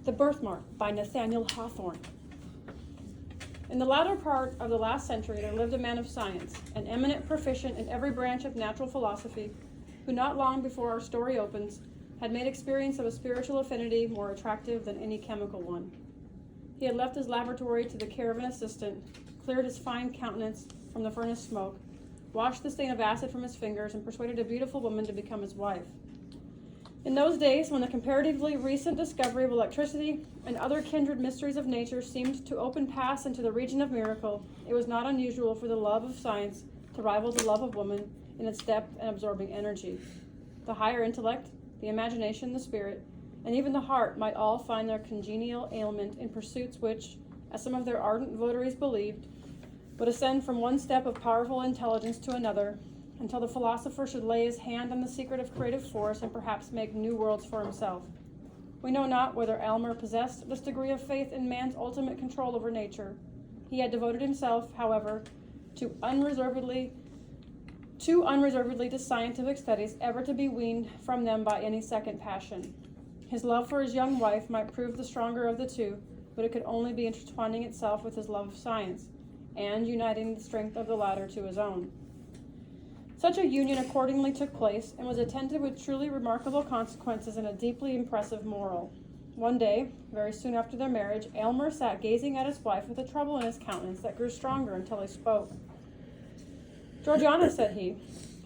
The Birthmark by Nathanial Hawthorne. In the latter part of the last century, there lived a man of science, an eminent proficient in every branch of natural philosophy, who not long before our story opens, had made experience of a spiritual affinity more attractive than any chemical one. He had left his laboratory to the care of an assistant, cleared his fine countenance from the furnace smoke, washed the stain of acid from his fingers, and persuaded a beautiful woman to become his wife. In those days, when the comparatively recent discovery of electricity and other kindred mysteries of nature seemed to open paths into the region of miracle, it was not unusual for the love of science to rival the love of woman in its depth and absorbing energy. The higher intellect, the imagination, the spirit, and even the heart might all find their congenial aliment in pursuits which, as some of their ardent votaries believed, would ascend from one step of powerful intelligence to another, until the philosopher should lay his hand on the secret of creative force and perhaps make new worlds for himself. We know not whether Aylmer possessed this degree of faith in man's ultimate control over nature. He had devoted himself, however, too unreservedly to scientific studies ever to be weaned from them by any second passion. His love for his young wife might prove the stronger of the two, but it could only be intertwining itself with his love of science, and uniting the strength of the latter to his own. Such a union accordingly took place, and was attended with truly remarkable consequences and a deeply impressive moral. One day, very soon after their marriage, Aylmer sat gazing at his wife with a trouble in his countenance that grew stronger until he spoke. "Georgiana," said he,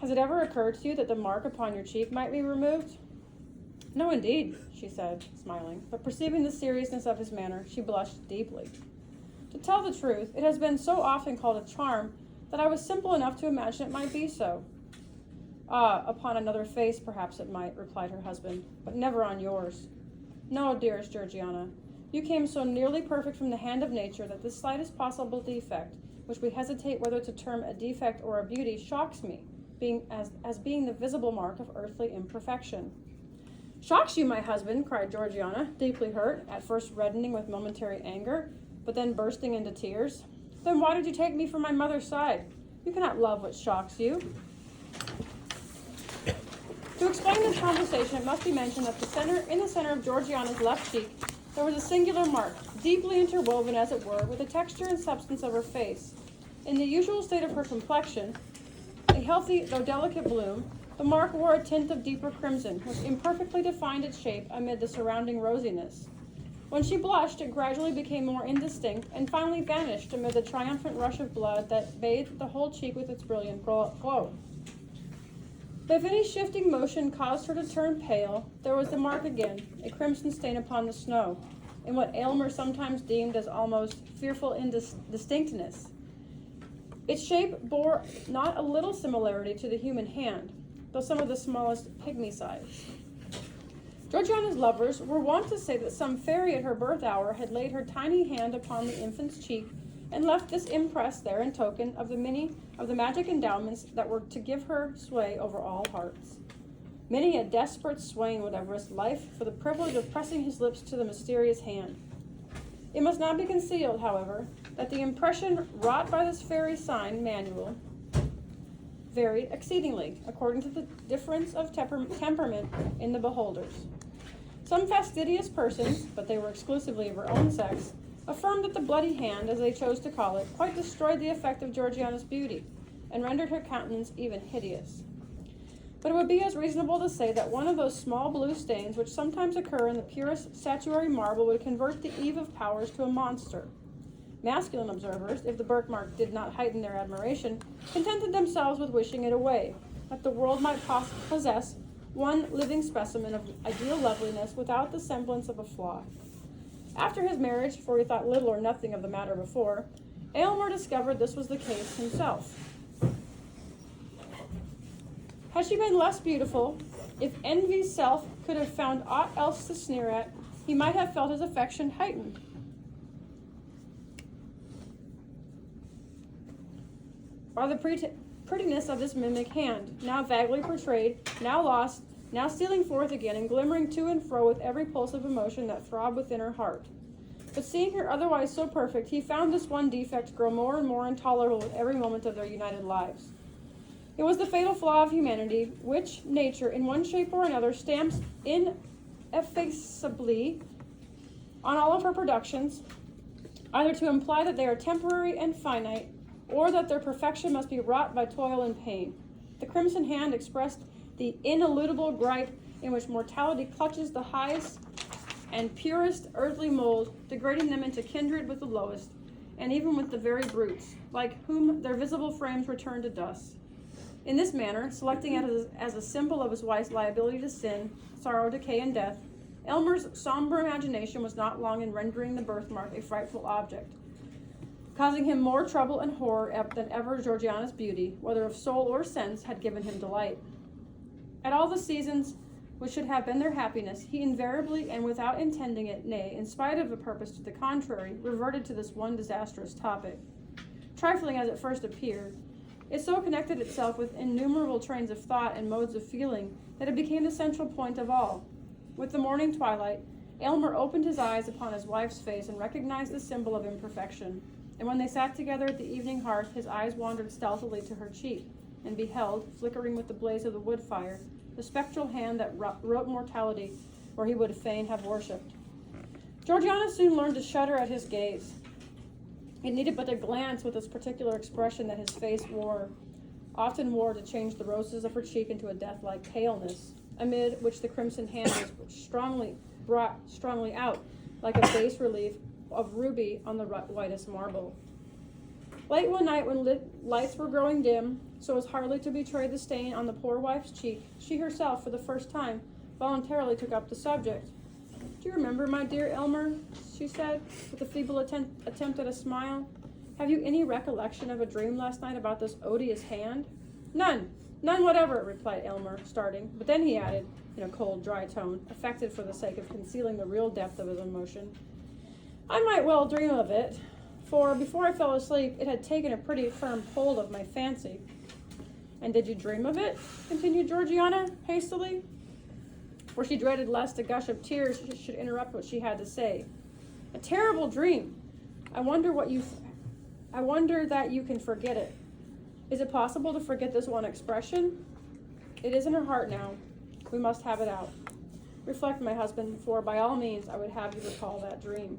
"has it ever occurred to you that the mark upon your cheek might be removed?" "No, indeed," she said, smiling, but perceiving the seriousness of his manner, she blushed deeply. "To tell the truth, it has been so often called a charm that I was simple enough to imagine it might be so." "Ah, upon another face perhaps it might," replied her husband, "but never on yours. No, dearest Georgiana, you came so nearly perfect from the hand of nature that the slightest possible defect, which we hesitate whether to term a defect or a beauty, shocks me, as being the visible mark of earthly imperfection." "Shocks you, my husband?" cried Georgiana, deeply hurt, at first reddening with momentary anger, but then bursting into tears. "Then why did you take me from my mother's side? You cannot love what shocks you." To explain this conversation, it must be mentioned that in the center of Georgiana's left cheek, there was a singular mark, deeply interwoven, as it were, with the texture and substance of her face. In the usual state of her complexion, a healthy though delicate bloom, the mark wore a tint of deeper crimson, which imperfectly defined its shape amid the surrounding rosiness. When she blushed, it gradually became more indistinct, and finally vanished amid the triumphant rush of blood that bathed the whole cheek with its brilliant glow. But if any shifting motion caused her to turn pale, there was the mark again, a crimson stain upon the snow, in what Aylmer sometimes deemed as almost fearful indistinctness. Its shape bore not a little similarity to the human hand, though some of the smallest pygmy size. Georgiana's lovers were wont to say that some fairy at her birth hour had laid her tiny hand upon the infant's cheek and left this impress there in token of the magic endowments that were to give her sway over all hearts. Many a desperate swain would have risked life for the privilege of pressing his lips to the mysterious hand. It must not be concealed, however, that the impression wrought by this fairy sign manual varied exceedingly, according to the difference of temperament in the beholders. Some fastidious persons, but they were exclusively of her own sex, affirmed that the bloody hand, as they chose to call it, quite destroyed the effect of Georgiana's beauty, and rendered her countenance even hideous. But it would be as reasonable to say that one of those small blue stains which sometimes occur in the purest statuary marble would convert the Eve of Powers to a monster. Masculine observers, if the birthmark did not heighten their admiration, contented themselves with wishing it away, that the world might possess one living specimen of ideal loveliness without the semblance of a flaw. After his marriage, for he thought little or nothing of the matter before, Aylmer discovered this was the case himself. Had she been less beautiful, if envy's self could have found aught else to sneer at, he might have felt his affection heightened. By the prettiness of this mimic hand, now vaguely portrayed, now lost, now stealing forth again and glimmering to and fro with every pulse of emotion that throbbed within her heart. But seeing her otherwise so perfect, he found this one defect grow more and more intolerable with every moment of their united lives. It was the fatal flaw of humanity, which nature, in one shape or another, stamps ineffaceably on all of her productions, either to imply that they are temporary and finite, or that their perfection must be wrought by toil and pain. The crimson hand expressed the ineludible gripe in which mortality clutches the highest and purest earthly mold, degrading them into kindred with the lowest, and even with the very brutes, like whom their visible frames return to dust. In this manner, selecting it as a symbol of his wife's liability to sin, sorrow, decay, and death, Elmer's somber imagination was not long in rendering the birthmark a frightful object, causing him more trouble and horror than ever Georgiana's beauty, whether of soul or sense, had given him delight. At all the seasons which should have been their happiness, he invariably, and without intending it, nay, in spite of a purpose to the contrary, reverted to this one disastrous topic. Trifling as it first appeared, it so connected itself with innumerable trains of thought and modes of feeling that it became the central point of all. With the morning twilight, Aylmer opened his eyes upon his wife's face and recognized the symbol of imperfection. And when they sat together at the evening hearth, his eyes wandered stealthily to her cheek, and beheld, flickering with the blaze of the wood fire, the spectral hand that wrote mortality where he would fain have worshipped. Georgiana soon learned to shudder at his gaze. It needed but a glance with its particular expression that his face often wore to change the roses of her cheek into a death-like paleness, amid which the crimson hand was brought strongly out, like a bas relief of ruby on the whitest marble. Late one night, when lights were growing dim, so as hardly to betray the stain on the poor wife's cheek, she herself, for the first time, voluntarily took up the subject. "Do you remember, my dear Elmer," she said, with a feeble attempt at a smile, "have you any recollection of a dream last night about this odious hand?" "None whatever," replied Elmer, starting, but then he added, in a cold, dry tone, affected for the sake of concealing the real depth of his emotion, "I might well dream of it, for before I fell asleep it had taken a pretty firm hold of my fancy." "And did you dream of it?" continued Georgiana, hastily, for she dreaded lest a gush of tears should interrupt what she had to say. "A terrible dream. I wonder that you can forget it. Is it possible to forget this one expression? It is in her heart now. We must have it out. Reflect, my husband, for by all means I would have you recall that dream."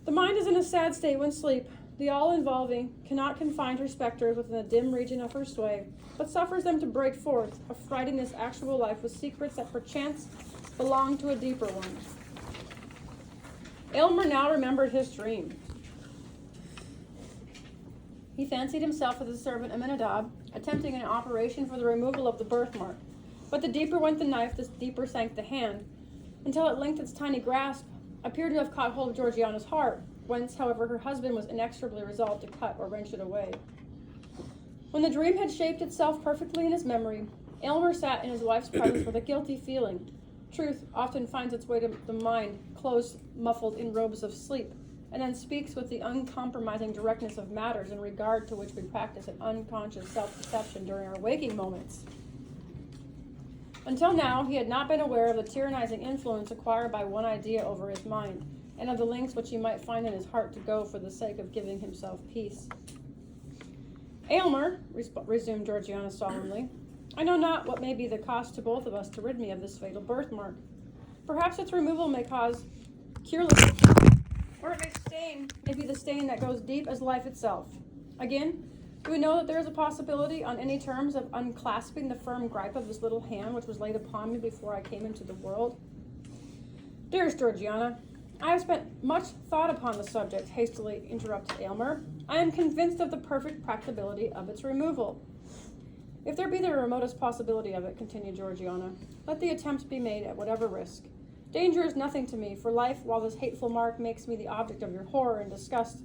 The mind is in a sad state when sleep, the all-involving, cannot confine her specters within the dim region of her sway, but suffers them to break forth, affrighting this actual life with secrets that perchance belong to a deeper one. Aylmer now remembered his dream. He fancied himself as the servant Aminadab, attempting an operation for the removal of the birthmark. But the deeper went the knife, the deeper sank the hand, until at length its tiny grasp appeared to have caught hold of Georgiana's heart, whence, however, her husband was inexorably resolved to cut or wrench it away. When the dream had shaped itself perfectly in his memory, Aylmer sat in his wife's presence with a guilty feeling. Truth often finds its way to the mind, close, muffled in robes of sleep, and then speaks with the uncompromising directness of matters in regard to which we practice an unconscious self-deception during our waking moments. Until now, he had not been aware of the tyrannizing influence acquired by one idea over his mind, and of the lengths which he might find in his heart to go for the sake of giving himself peace. "Aylmer," resumed Georgiana solemnly, "I know not what may be the cost to both of us to rid me of this fatal birthmark. Perhaps its removal may cause cureless, or it may be the stain that goes deep as life itself. Again, do we know that there is a possibility on any terms of unclasping the firm gripe of this little hand which was laid upon me before I came into the world?" "Dearest Georgiana, I have spent much thought upon the subject," hastily interrupted Aylmer. "I am convinced of the perfect practicability of its removal." "If there be the remotest possibility of it," continued Georgiana, "let the attempt be made at whatever risk. Danger is nothing to me, for life, while this hateful mark makes me the object of your horror and disgust,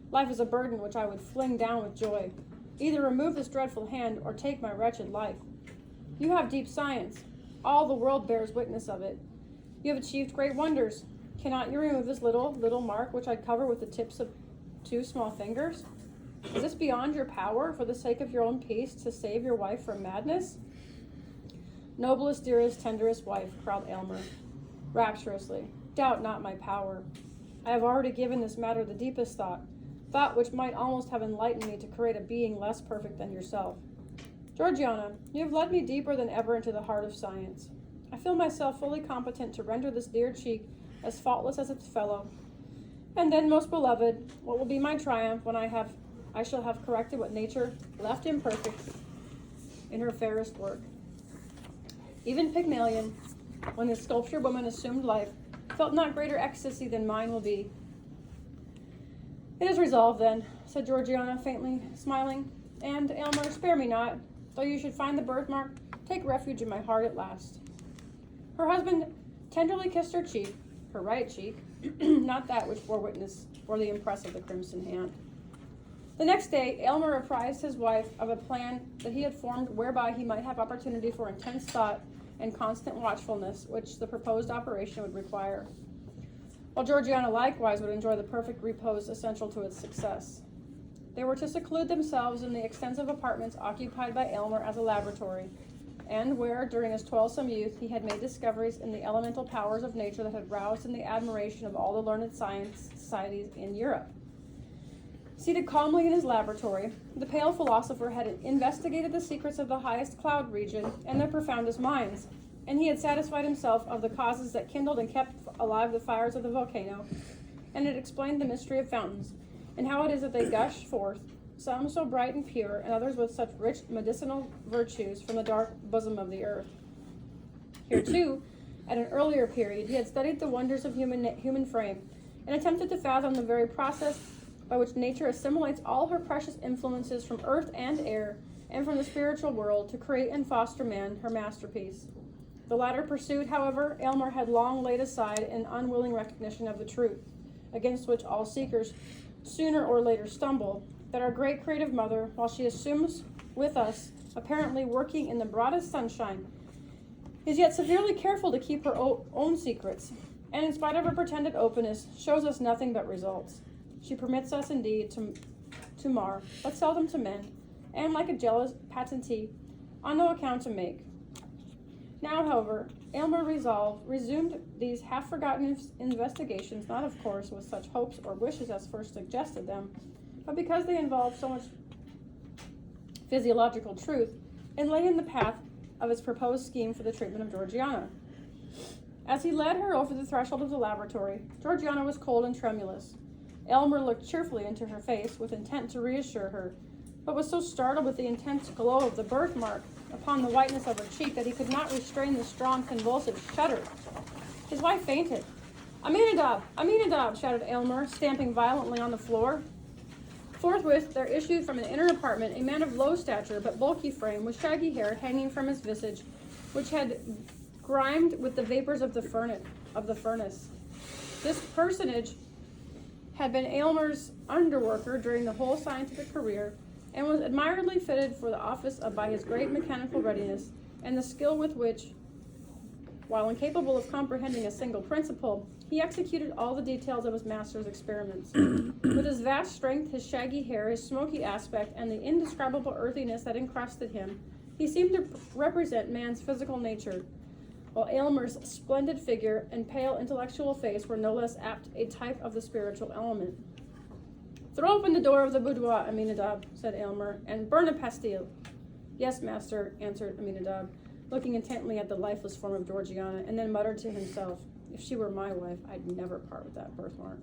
life is a burden which I would fling down with joy. Either remove this dreadful hand, or take my wretched life. You have deep science. All the world bears witness of it. You have achieved great wonders. Cannot you remove this little mark which I cover with the tips of 2 small fingers? Is this beyond your power, for the sake of your own peace, to save your wife from madness?" "Noblest, dearest, tenderest wife," cried Aylmer rapturously, "doubt not my power. I have already given this matter the deepest thought which might almost have enlightened me to create a being less perfect than yourself. Georgiana, you have led me deeper than ever into the heart of science. I feel myself fully competent to render this dear cheek as faultless as its fellow. And then, most beloved, what will be my triumph when I shall have corrected what nature left imperfect in her fairest work. Even Pygmalion, when the sculptured woman assumed life, felt not greater ecstasy than mine will be. It is resolved, then, said Georgiana, faintly smiling. And, Aylmer, spare me not. Though you should find the birthmark, take refuge in my heart at last. Her husband tenderly kissed her cheek, her right cheek, not that which bore the impress of the crimson hand. The next day, Aylmer apprised his wife of a plan that he had formed whereby he might have opportunity for intense thought and constant watchfulness, which the proposed operation would require, while Georgiana likewise would enjoy the perfect repose essential to its success. They were to seclude themselves in the extensive apartments occupied by Aylmer as a laboratory, and where, during his toilsome youth, he had made discoveries in the elemental powers of nature that had roused in the admiration of all the learned science societies in Europe. Seated calmly in his laboratory, the pale philosopher had investigated the secrets of the highest cloud region and the profoundest mines, and he had satisfied himself of the causes that kindled and kept alive the fires of the volcano, and had explained the mystery of fountains, and how it is that they gush forth, some so bright and pure, and others with such rich medicinal virtues, from the dark bosom of the earth. Here, too, at an earlier period, he had studied the wonders of human frame, and attempted to fathom the very process by which nature assimilates all her precious influences from earth and air, and from the spiritual world, to create and foster man, her masterpiece. The latter pursuit, however, Aylmer had long laid aside in unwilling recognition of the truth, against which all seekers sooner or later stumble, that our great creative mother, while she assumes with us, apparently working in the broadest sunshine, is yet severely careful to keep her own secrets, and in spite of her pretended openness, shows us nothing but results. She permits us indeed to mar, but seldom to mend, and like a jealous patentee, on no account to make. Now, however, Aylmer resumed these half-forgotten investigations, not, of course, with such hopes or wishes as first suggested them, but because they involved so much physiological truth, and lay in the path of his proposed scheme for the treatment of Georgiana. As he led her over the threshold of the laboratory, Georgiana was cold and tremulous. Aylmer looked cheerfully into her face with intent to reassure her, but was so startled with the intense glow of the birthmark upon the whiteness of her cheek that he could not restrain the strong, convulsive shudder. His wife fainted. "Aminadab! Aminadab!" shouted Aylmer, stamping violently on the floor. Forthwith there issued from an inner apartment a man of low stature but bulky frame, with shaggy hair hanging from his visage, which had grimed with the vapors of the furnace. This personage had been Aylmer's underworker during the whole scientific career, and was admirably fitted for the office by his great mechanical readiness, and the skill with which, while incapable of comprehending a single principle, he executed all the details of his master's experiments. With his vast strength, his shaggy hair, his smoky aspect, and the indescribable earthiness that encrusted him, he seemed to represent man's physical nature, while Aylmer's splendid figure and pale intellectual face were no less apt a type of the spiritual element. "Throw open the door of the boudoir, Aminadab," said Aylmer, "and burn a pastille." "Yes, master," answered Aminadab, looking intently at the lifeless form of Georgiana, and then muttered to himself, "If she were my wife, I'd never part with that birthmark."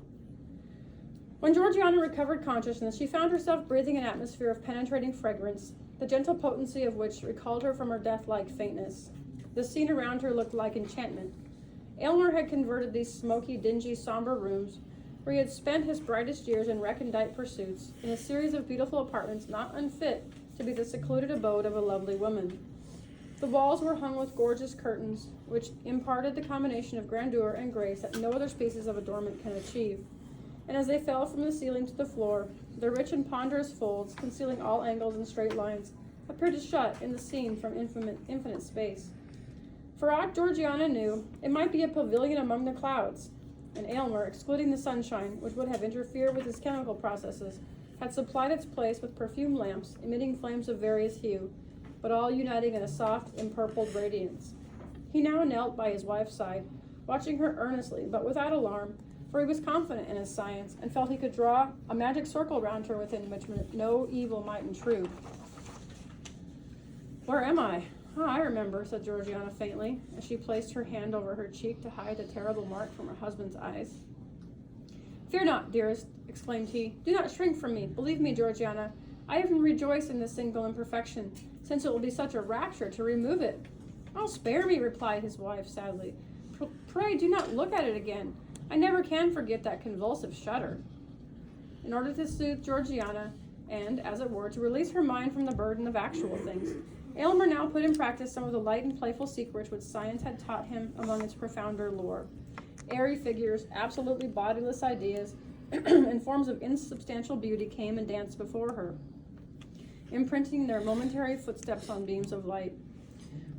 When Georgiana recovered consciousness, she found herself breathing an atmosphere of penetrating fragrance, the gentle potency of which recalled her from her death-like faintness. The scene around her looked like enchantment. Aylmer had converted these smoky, dingy, somber rooms, where he had spent his brightest years in recondite pursuits, in a series of beautiful apartments not unfit to be the secluded abode of a lovely woman. The walls were hung with gorgeous curtains, which imparted the combination of grandeur and grace that no other species of adornment can achieve, and as they fell from the ceiling to the floor, their rich and ponderous folds, concealing all angles and straight lines, appeared to shut in the scene from infinite space. For aught Georgiana knew, it might be a pavilion among the clouds, and Aylmer, excluding the sunshine, which would have interfered with his chemical processes, had supplied its place with perfumed lamps, emitting flames of various hue, but all uniting in a soft, empurpled radiance. He now knelt by his wife's side, watching her earnestly, but without alarm, for he was confident in his science, and felt he could draw a magic circle round her within which no evil might intrude. "Where am I? "Ah, I remember," said Georgiana faintly, as she placed her hand over her cheek to hide the terrible mark from her husband's eyes. "Fear not, dearest," exclaimed he. "Do not shrink from me. Believe me, Georgiana, I even rejoice in this single imperfection, since it will be such a rapture to remove it." "Oh, spare me," replied his wife sadly. "Pray do not look at it again. I never can forget that convulsive shudder." In order to soothe Georgiana, and, as it were, to release her mind from the burden of actual things, Aylmer now put in practice some of the light and playful secrets which science had taught him among its profounder lore. Airy figures, absolutely bodiless ideas, and forms of insubstantial beauty came and danced before her, imprinting their momentary footsteps on beams of light.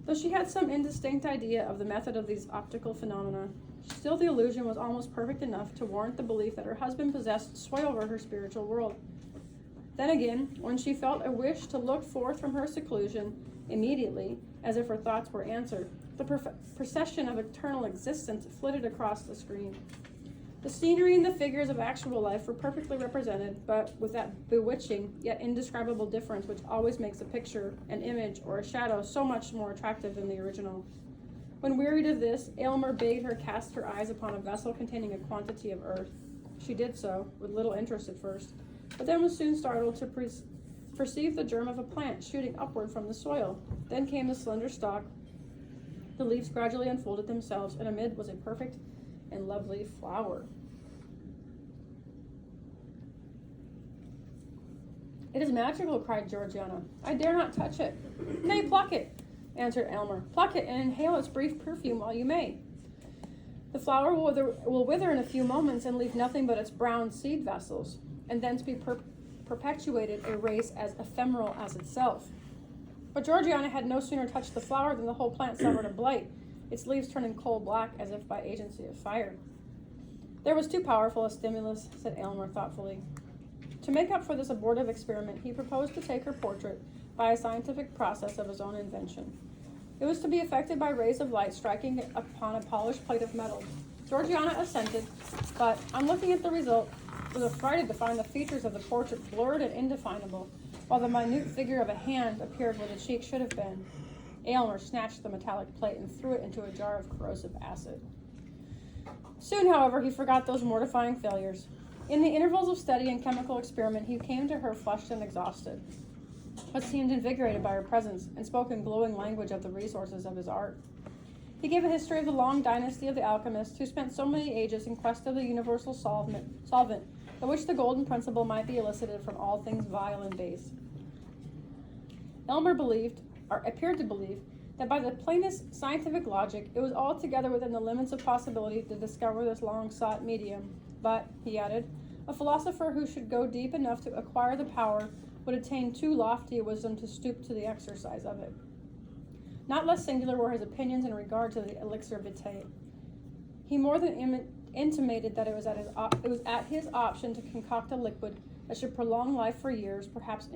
Though she had some indistinct idea of the method of these optical phenomena, still the illusion was almost perfect enough to warrant the belief that her husband possessed sway over her spiritual world. Then again, when she felt a wish to look forth from her seclusion, immediately, as if her thoughts were answered, the procession of eternal existence flitted across the screen. The scenery and the figures of actual life were perfectly represented, but with that bewitching yet indescribable difference which always makes a picture, an image, or a shadow so much more attractive than the original. When wearied of this, Aylmer bade her cast her eyes upon a vessel containing a quantity of earth. She did so, with little interest at first, but then was soon startled to perceive the germ of a plant shooting upward from the soil. Then came the slender stalk. The leaves gradually unfolded themselves, and amid was a perfect and lovely flower. "It is magical," cried Georgiana. "I dare not touch it." "Nay, pluck it," answered Aylmer. "Pluck it and inhale its brief perfume while you may. The flower will wither in a few moments and leave nothing but its brown seed vessels, and thence be perpetuated a race as ephemeral as itself." But Georgiana had no sooner touched the flower than the whole plant suffered a blight, its leaves turning coal black as if by agency of fire. "There was too powerful a stimulus," said Aylmer thoughtfully. To make up for this abortive experiment, he proposed to take her portrait by a scientific process of his own invention. It was to be effected by rays of light striking upon a polished plate of metal. Georgiana assented, but, on looking at the result, was affrighted to find the features of the portrait blurred and indefinable, while the minute figure of a hand appeared where the cheek should have been. Aylmer snatched the metallic plate and threw it into a jar of corrosive acid. Soon, however, he forgot those mortifying failures. In the intervals of study and chemical experiment, he came to her flushed and exhausted, but seemed invigorated by her presence, and spoke in glowing language of the resources of his art. He gave a history of the long dynasty of the alchemists who spent so many ages in quest of the universal solvent by which the golden principle might be elicited from all things vile and base. Aylmer appeared to believe, that by the plainest scientific logic, it was altogether within the limits of possibility to discover this long-sought medium. But, he added, a philosopher who should go deep enough to acquire the power would attain too lofty a wisdom to stoop to the exercise of it. Not less singular were his opinions in regard to the elixir vitae. He more than intimated that it was at his option to concoct a liquid that should prolong life for years, perhaps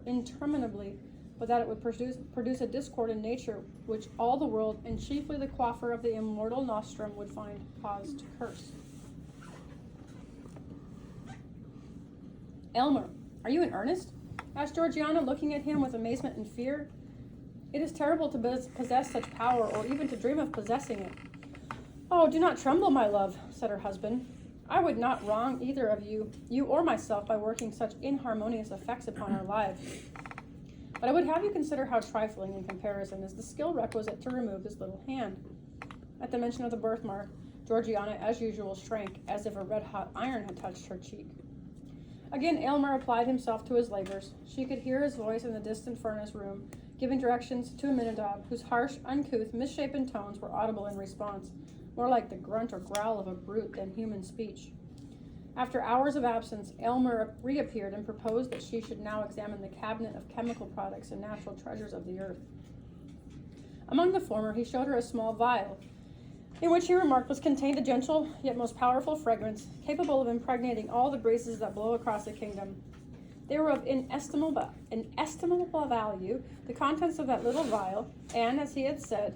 interminably, but that it would produce a discord in nature which all the world, and chiefly the coiffeur of the immortal nostrum, would find cause to curse. "Aylmer, are you in earnest?" asked Georgiana, looking at him with amazement and fear. "It is terrible to possess such power, or even to dream of possessing it." "Oh, do not tremble, my love," said her husband. "I would not wrong either of you or myself, by working such inharmonious effects upon our lives. But I would have you consider how trifling, in comparison, is the skill requisite to remove this little hand." At the mention of the birthmark, Georgiana, as usual, shrank, as if a red-hot iron had touched her cheek. Again Aylmer applied himself to his labors. She could hear his voice in the distant furnace room, giving directions to a Aminadab, whose harsh, uncouth, misshapen tones were audible in response, more like the grunt or growl of a brute than human speech. After hours of absence, Aylmer reappeared and proposed that she should now examine the cabinet of chemical products and natural treasures of the earth. Among the former, he showed her a small vial, in which he remarked was contained a gentle yet most powerful fragrance, capable of impregnating all the breezes that blow across the kingdom. They were of inestimable value, the contents of that little vial, and, as he had said,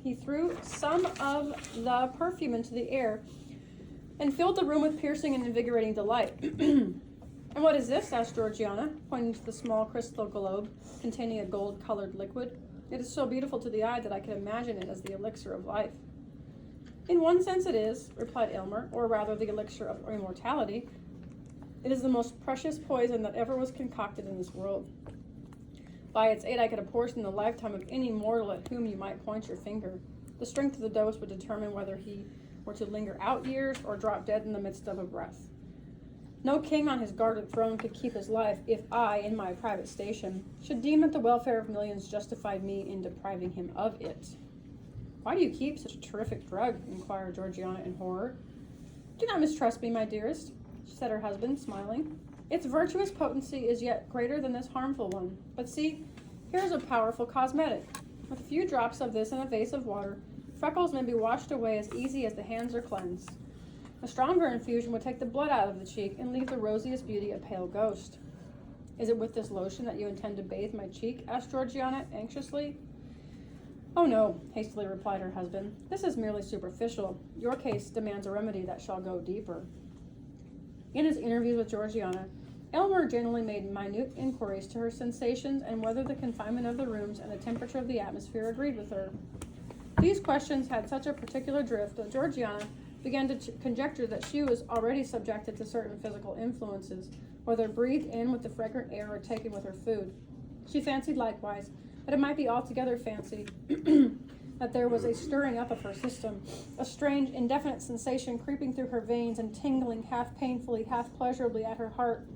he threw some of the perfume into the air and filled the room with piercing and invigorating delight. "And what is this?" asked Georgiana, pointing to the small crystal globe containing a gold-colored liquid. It is so beautiful to the eye that I can imagine it as the elixir of life. In one sense it is, replied Aylmer, or rather the elixir of immortality. It is the most precious poison that ever was concocted in this world. By its aid I could apportion the lifetime of any mortal at whom you might point your finger. The strength of the dose would determine whether he were to linger out years or drop dead in the midst of a breath. No king on his guarded throne could keep his life if I, in my private station, should deem that the welfare of millions justified me in depriving him of it. Why do you keep such a terrific drug? Inquired Georgiana in horror. Do not mistrust me, my dearest, said her husband, smiling. Its virtuous potency is yet greater than this harmful one. But see, here is a powerful cosmetic. With a few drops of this in a vase of water, freckles may be washed away as easy as the hands are cleansed. A stronger infusion would take the blood out of the cheek and leave the rosiest beauty a pale ghost. Is it with this lotion that you intend to bathe my cheek? Asked Georgiana anxiously. Oh no, hastily replied her husband. This is merely superficial. Your case demands a remedy that shall go deeper. In his interviews with Georgiana, Aylmer generally made minute inquiries to her sensations and whether the confinement of the rooms and the temperature of the atmosphere agreed with her. These questions had such a particular drift that Georgiana began to conjecture that she was already subjected to certain physical influences, whether breathed in with the fragrant air or taken with her food. She fancied likewise that it might be altogether fancy, that there was a stirring up of her system, a strange, indefinite sensation creeping through her veins and tingling half painfully, half pleasurably at her heart.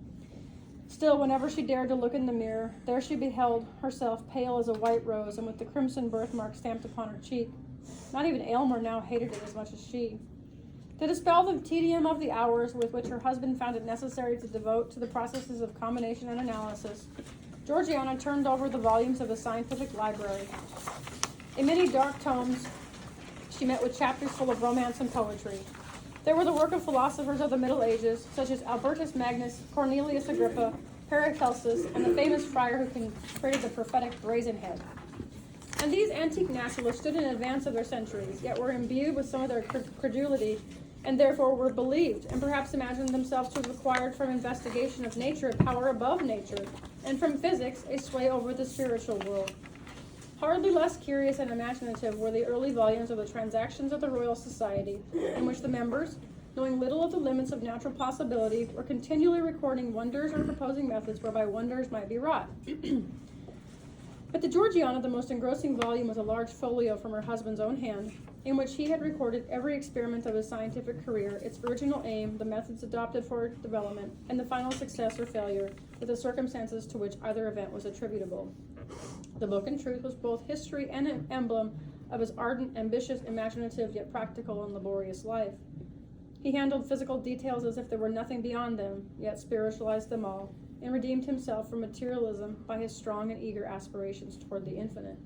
Still, whenever she dared to look in the mirror, there she beheld herself pale as a white rose and with the crimson birthmark stamped upon her cheek. Not even Aylmer now hated it as much as she. To dispel the tedium of the hours with which her husband found it necessary to devote to the processes of combination and analysis, Georgiana turned over the volumes of the scientific library. In many dark tomes, she met with chapters full of romance and poetry. They were the work of philosophers of the Middle Ages, such as Albertus Magnus, Cornelius Agrippa, Paracelsus, and the famous friar who created the prophetic brazen head. And these antique naturalists stood in advance of their centuries, yet were imbued with some of their credulity, and therefore were believed, and perhaps imagined themselves to have acquired from investigation of nature a power above nature, and from physics a sway over the spiritual world. Hardly less curious and imaginative were the early volumes of the Transactions of the Royal Society, in which the members, knowing little of the limits of natural possibility, were continually recording wonders or proposing methods whereby wonders might be wrought. But to Georgiana, the most engrossing volume was a large folio from her husband's own hand, in which he had recorded every experiment of his scientific career, its original aim, the methods adopted for its development, and the final success or failure, with the circumstances to which either event was attributable. The book, in truth, was both history and an emblem of his ardent, ambitious, imaginative, yet practical and laborious life. He handled physical details as if there were nothing beyond them, yet spiritualized them all, and redeemed himself from materialism by his strong and eager aspirations toward the infinite.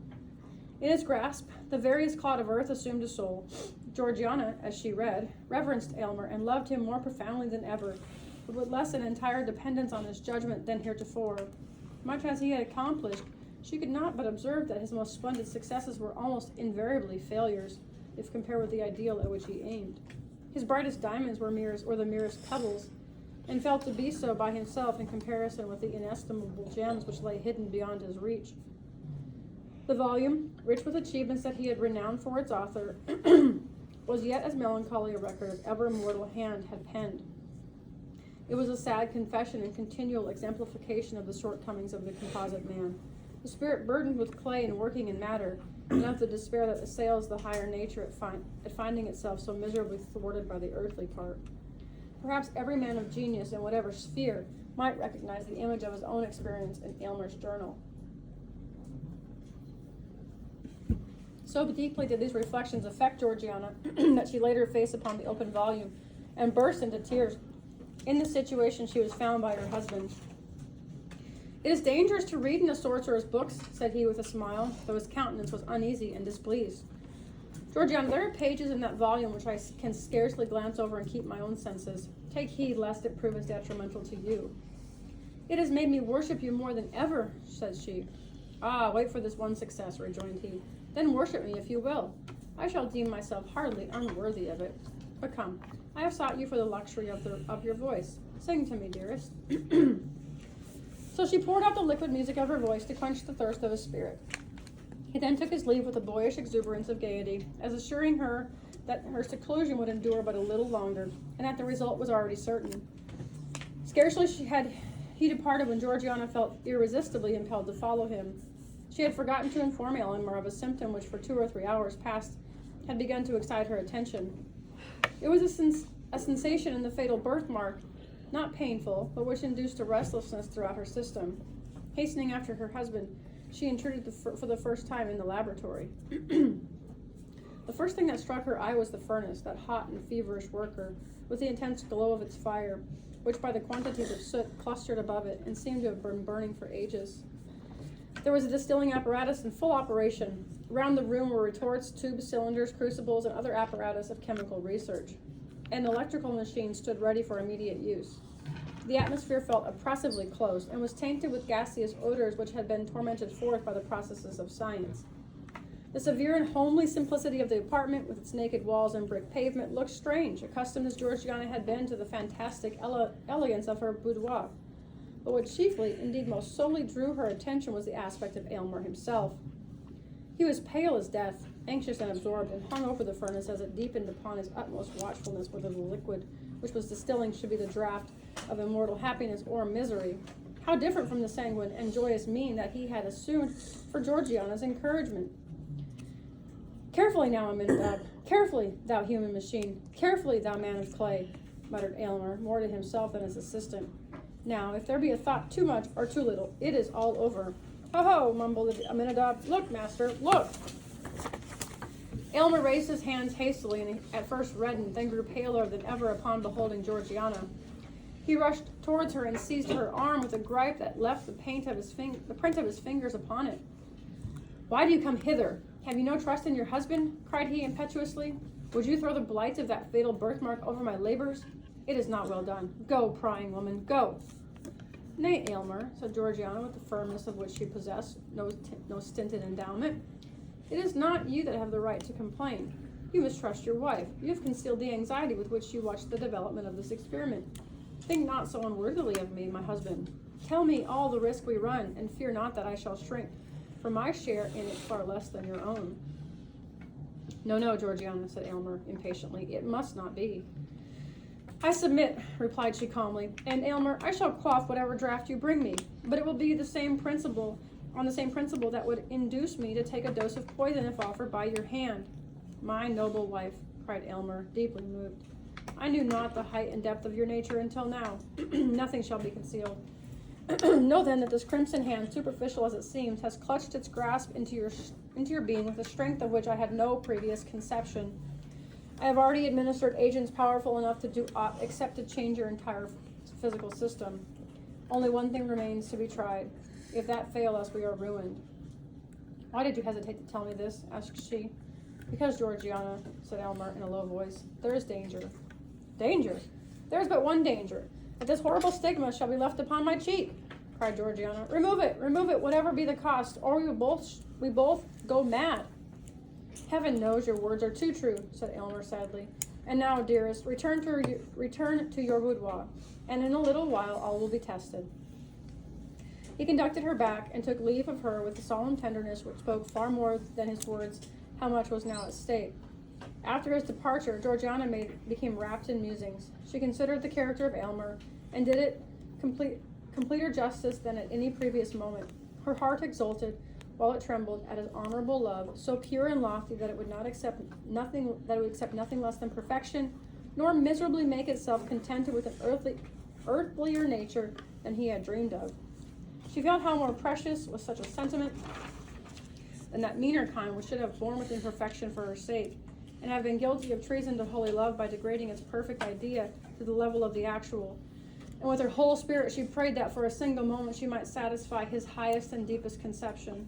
In his grasp, the veriest clod of earth assumed a soul. Georgiana, as she read, reverenced Aylmer and loved him more profoundly than ever, but with less an entire dependence on his judgment than heretofore. Much as he had accomplished, she could not but observe that his most splendid successes were almost invariably failures, if compared with the ideal at which he aimed. His brightest diamonds were the merest pebbles, and felt to be so by himself in comparison with the inestimable gems which lay hidden beyond his reach. The volume, rich with achievements that he had renowned for its author, was yet as melancholy a record as ever mortal hand had penned. It was a sad confession and continual exemplification of the shortcomings of the composite man, the spirit burdened with clay and working in matter, and of the despair that assails the higher nature at finding itself so miserably thwarted by the earthly part. Perhaps every man of genius in whatever sphere might recognize the image of his own experience in Aylmer's journal. So deeply did these reflections affect Georgiana that she laid her face upon the open volume and burst into tears. In this situation she was found by her husband. "It is dangerous to read in a sorcerer's books," said he with a smile, though his countenance was uneasy and displeased. "Georgiana, there are pages in that volume which I can scarcely glance over and keep my own senses. Take heed lest it prove as detrimental to you." "It has made me worship you more than ever," said she. "Ah, wait for this one success," rejoined he. "Then worship me if you will. I shall deem myself hardly unworthy of it. But come, I have sought you for the luxury of your voice. Sing to me, dearest." So she poured out the liquid music of her voice to quench the thirst of his spirit. He then took his leave with a boyish exuberance of gaiety, as assuring her that her seclusion would endure but a little longer, and that the result was already certain. Scarcely had he departed when Georgiana felt irresistibly impelled to follow him. She had forgotten to inform Elmer of a symptom which for 2 or 3 hours past had begun to excite her attention. It was a sensation in the fatal birthmark, not painful, but which induced a restlessness throughout her system. Hastening after her husband, she intruded for the first time in the laboratory. The first thing that struck her eye was the furnace, that hot and feverish worker, with the intense glow of its fire, which by the quantities of soot clustered above it and seemed to have been burning for ages. There was a distilling apparatus in full operation. Round the room were retorts, tubes, cylinders, crucibles, and other apparatus of chemical research. An electrical machine stood ready for immediate use. The atmosphere felt oppressively close and was tainted with gaseous odors which had been tormented forth by the processes of science. The severe and homely simplicity of the apartment, with its naked walls and brick pavement, looked strange, accustomed as Georgiana had been to the fantastic elegance of her boudoir. But what chiefly, indeed most solely, drew her attention was the aspect of Aylmer himself. He was pale as death, anxious and absorbed, and hung over the furnace as it deepened upon his utmost watchfulness whether the liquid which was distilling should be the draught of immortal happiness or misery. How different from the sanguine and joyous mien that he had assumed for Georgiana's encouragement. "Carefully now, Aminadab, carefully, thou human machine, carefully, thou man of clay," muttered Aylmer, more to himself than his assistant. "Now, if there be a thought too much or too little, it is all over." "Ho, ho," mumbled Aminadab. "Look, master, look." Aylmer raised his hands hastily and at first reddened, then grew paler than ever upon beholding Georgiana. He rushed towards her and seized her arm with a gripe that left the print of his fingers upon it. "Why do you come hither? Have you no trust in your husband?" cried he impetuously. "Would you throw the blight of that fatal birthmark over my labors? It is not well done. Go, prying woman, go." "Nay, Aylmer," said Georgiana, with the firmness of which she possessed no stinted endowment. "It is not you that have the right to complain. You mistrust your wife. You have concealed the anxiety with which you watched the development of this experiment. Think not so unworthily of me, my husband. Tell me all the risk we run, and fear not that I shall shrink, for my share in it far less than your own." "No, no, Georgiana," said Aylmer impatiently. "It must not be." "I submit," replied she calmly, "and, Aylmer, I shall quaff whatever draught you bring me, but it will be on the same principle that would induce me to take a dose of poison if offered by your hand." "My noble wife," cried Aylmer, deeply moved, "I knew not the height and depth of your nature until now. Nothing shall be concealed. Know then that this crimson hand, superficial as it seems, has clutched its grasp into your being with a strength of which I had no previous conception. I have already administered agents powerful enough to do aught except to change your entire physical system. Only one thing remains to be tried. If that fail us, we are ruined." "Why did you hesitate to tell me this?" asked she. "Because, Georgiana," said Aylmer in a low voice, "there is danger." "Danger? There is but one danger, that this horrible stigma shall be left upon my cheek," cried Georgiana. Remove it, whatever be the cost, or we both go mad." "Heaven knows your words are too true," said Aylmer sadly. "And now, dearest, return to your boudoir, and in a little while all will be tested." He conducted her back and took leave of her with a solemn tenderness which spoke far more than his words how much was now at stake. After his departure, Georgiana became wrapped in musings. She considered the character of Aylmer, and did it completer justice than at any previous moment. Her heart exulted, while it trembled, at his honorable love, so pure and lofty that it would accept nothing less than perfection, nor miserably make itself contented with an earthlier nature than he had dreamed of. She felt how more precious was such a sentiment than that meaner kind which should have borne with imperfection for her sake, and have been guilty of treason to holy love by degrading its perfect idea to the level of the actual. And with her whole spirit she prayed that for a single moment she might satisfy his highest and deepest conception.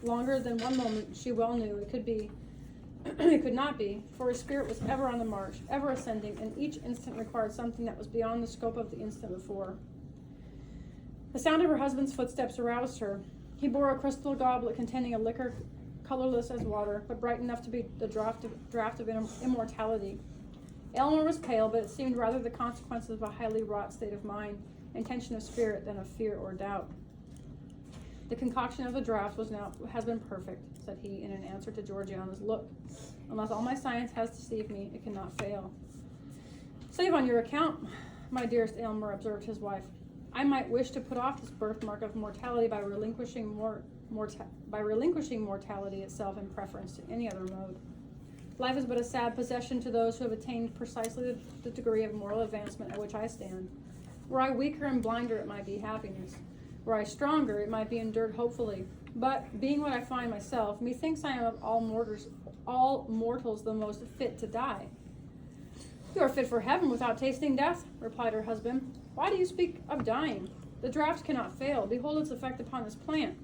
Longer than one moment she well knew it could not be, for his spirit was ever on the march, ever ascending, and each instant required something that was beyond the scope of the instant before. The sound of her husband's footsteps aroused her. He bore a crystal goblet containing a liquor colorless as water, but bright enough to be the draught of immortality. Aylmer was pale, but it seemed rather the consequences of a highly wrought state of mind and tension of spirit than of fear or doubt. "The concoction of the draught has been perfect," said he, in an answer to Georgiana's look. Unless all my science has deceived me, it cannot fail. Save on your account, my dearest Aylmer, observed his wife. I might wish to put off this birthmark of mortality by relinquishing mortality itself in preference to any other mode. Life is but a sad possession to those who have attained precisely the degree of moral advancement at which I stand. Were I weaker and blinder, it might be happiness. Were I stronger, it might be endured hopefully. But, being what I find myself, methinks I am of all mortals the most fit to die. You are fit for heaven without tasting death, replied her husband. Why do you speak of dying? The draught cannot fail. Behold its effect upon this plant.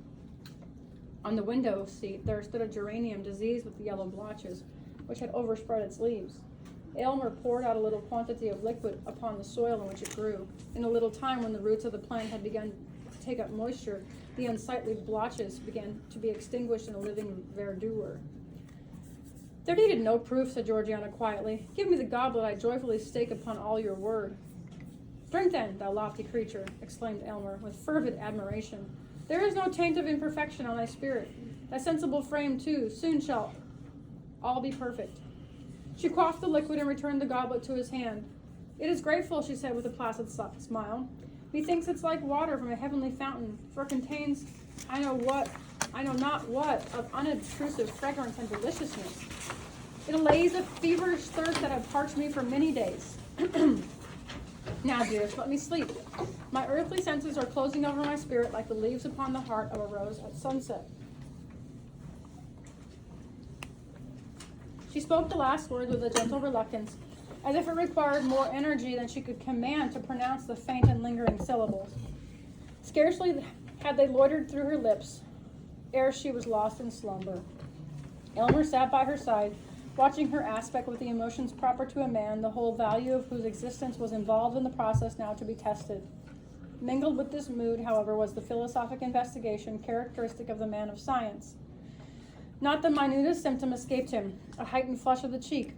On the window seat there stood a geranium diseased with yellow blotches, which had overspread its leaves. Aylmer poured out a little quantity of liquid upon the soil in which it grew. In a little time, when the roots of the plant had begun to take up moisture, the unsightly blotches began to be extinguished in a living verdure. There needed no proof, said Georgiana quietly. Give me the goblet I joyfully stake upon all your word. Drink then, thou lofty creature, exclaimed Aylmer, with fervid admiration. There is no taint of imperfection on thy spirit. Thy sensible frame, too, soon shall all be perfect. She quaffed the liquid and returned the goblet to his hand. It is grateful, she said with a placid smile. Methinks it's like water from a heavenly fountain, for it contains I know not what, of unobtrusive fragrance and deliciousness. It allays a feverish thirst that had parched me for many days. Now, dearest, let me sleep. My earthly senses are closing over my spirit like the leaves upon the heart of a rose at sunset. She spoke the last words with a gentle reluctance, as if it required more energy than she could command to pronounce the faint and lingering syllables. Scarcely had they loitered through her lips ere she was lost in slumber. Aylmer sat by her side, watching her aspect with the emotions proper to a man, the whole value of whose existence was involved in the process now to be tested. Mingled with this mood, however, was the philosophic investigation characteristic of the man of science. Not the minutest symptom escaped him, a heightened flush of the cheek,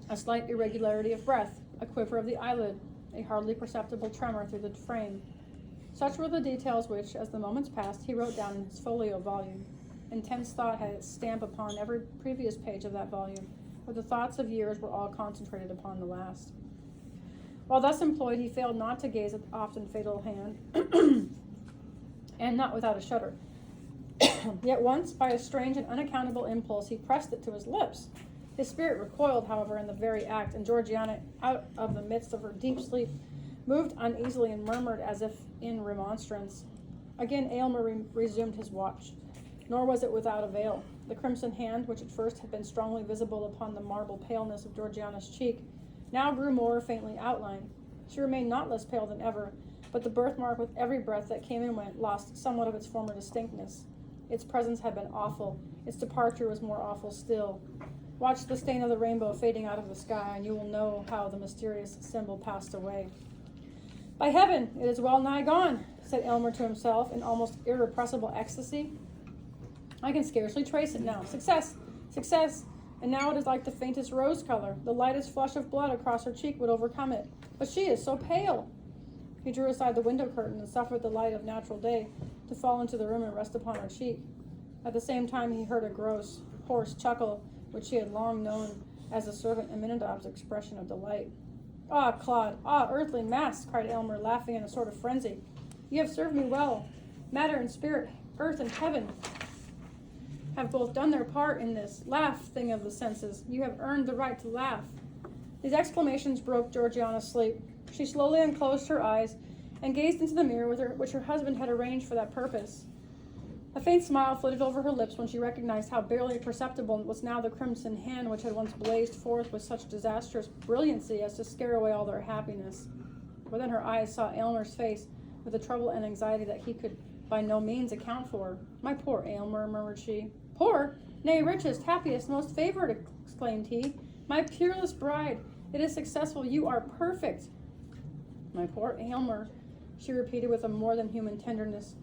a slight irregularity of breath, a quiver of the eyelid, a hardly perceptible tremor through the frame. Such were the details which, as the moments passed, he wrote down in his folio volume. Intense thought had its stamp upon every previous page of that volume, but the thoughts of years were all concentrated upon the last. While thus employed, he failed not to gaze at the often fatal hand, and not without a shudder. Yet once, by a strange and unaccountable impulse, he pressed it to his lips. His spirit recoiled, however, in the very act, and Georgiana, out of the midst of her deep sleep, moved uneasily and murmured as if in remonstrance. Again Aylmer resumed his watch, nor was it without avail. The crimson hand, which at first had been strongly visible upon the marble paleness of Georgiana's cheek, now grew more faintly outlined. She remained not less pale than ever, but the birthmark, with every breath that came and went, lost somewhat of its former distinctness. Its presence had been awful. Its departure was more awful still. Watch the stain of the rainbow fading out of the sky, and you will know how the mysterious symbol passed away. By heaven, it is well nigh gone, said Aylmer to himself in almost irrepressible ecstasy. I can scarcely trace it now. Success! Success! And now it is like the faintest rose color. The lightest flush of blood across her cheek would overcome it. But she is so pale! He drew aside the window curtain and suffered the light of natural day to fall into the room and rest upon her cheek. At the same time he heard a gross, hoarse chuckle, which he had long known as the servant Aminadab's expression of delight. Ah, Claude! Ah, earthly mass! Cried Aylmer, laughing in a sort of frenzy. You have served me well. Matter and spirit, earth and heaven, have both done their part in this. Laugh, thing of the senses. You have earned the right to laugh. These exclamations broke Georgiana's sleep. She slowly unclosed her eyes and gazed into the mirror which her husband had arranged for that purpose. A faint smile flitted over her lips when she recognized how barely perceptible was now the crimson hand which had once blazed forth with such disastrous brilliancy as to scare away all their happiness. But then her eyes saw Aylmer's face with a trouble and anxiety that he could by no means account for. My poor Aylmer, murmured she. Poor? Nay, richest, happiest, most favored, exclaimed he. My peerless bride, it is successful. You are perfect. My poor Aylmer, she repeated with a more than human tenderness.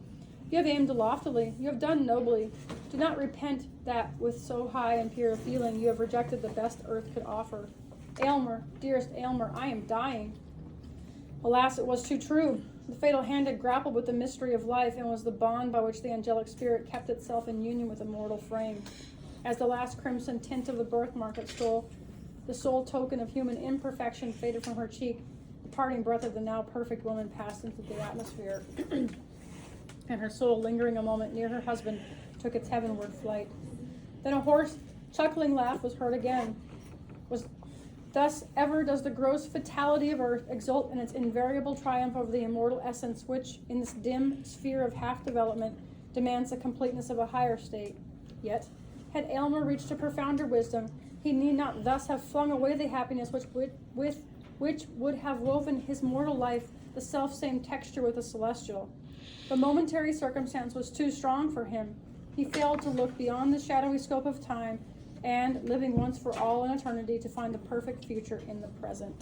You have aimed loftily. You have done nobly. Do not repent that, with so high and pure a feeling, you have rejected the best earth could offer. Aylmer, dearest Aylmer, I am dying. Alas, it was too true. The fatal hand had grappled with the mystery of life and was the bond by which the angelic spirit kept itself in union with a mortal frame. As the last crimson tint of the birthmark stole, the sole token of human imperfection faded from her cheek, the parting breath of the now perfect woman passed into the atmosphere, and her soul, lingering a moment near her husband, took its heavenward flight. Then a hoarse, chuckling laugh was heard again. Thus ever does the gross fatality of earth exult in its invariable triumph over the immortal essence which, in this dim sphere of half-development, demands the completeness of a higher state. Yet, had Aylmer reached a profounder wisdom, he need not thus have flung away the happiness which would have woven his mortal life the self-same texture with the celestial. The momentary circumstance was too strong for him. He failed to look beyond the shadowy scope of time and, living once for all in eternity, to find the perfect future in the present.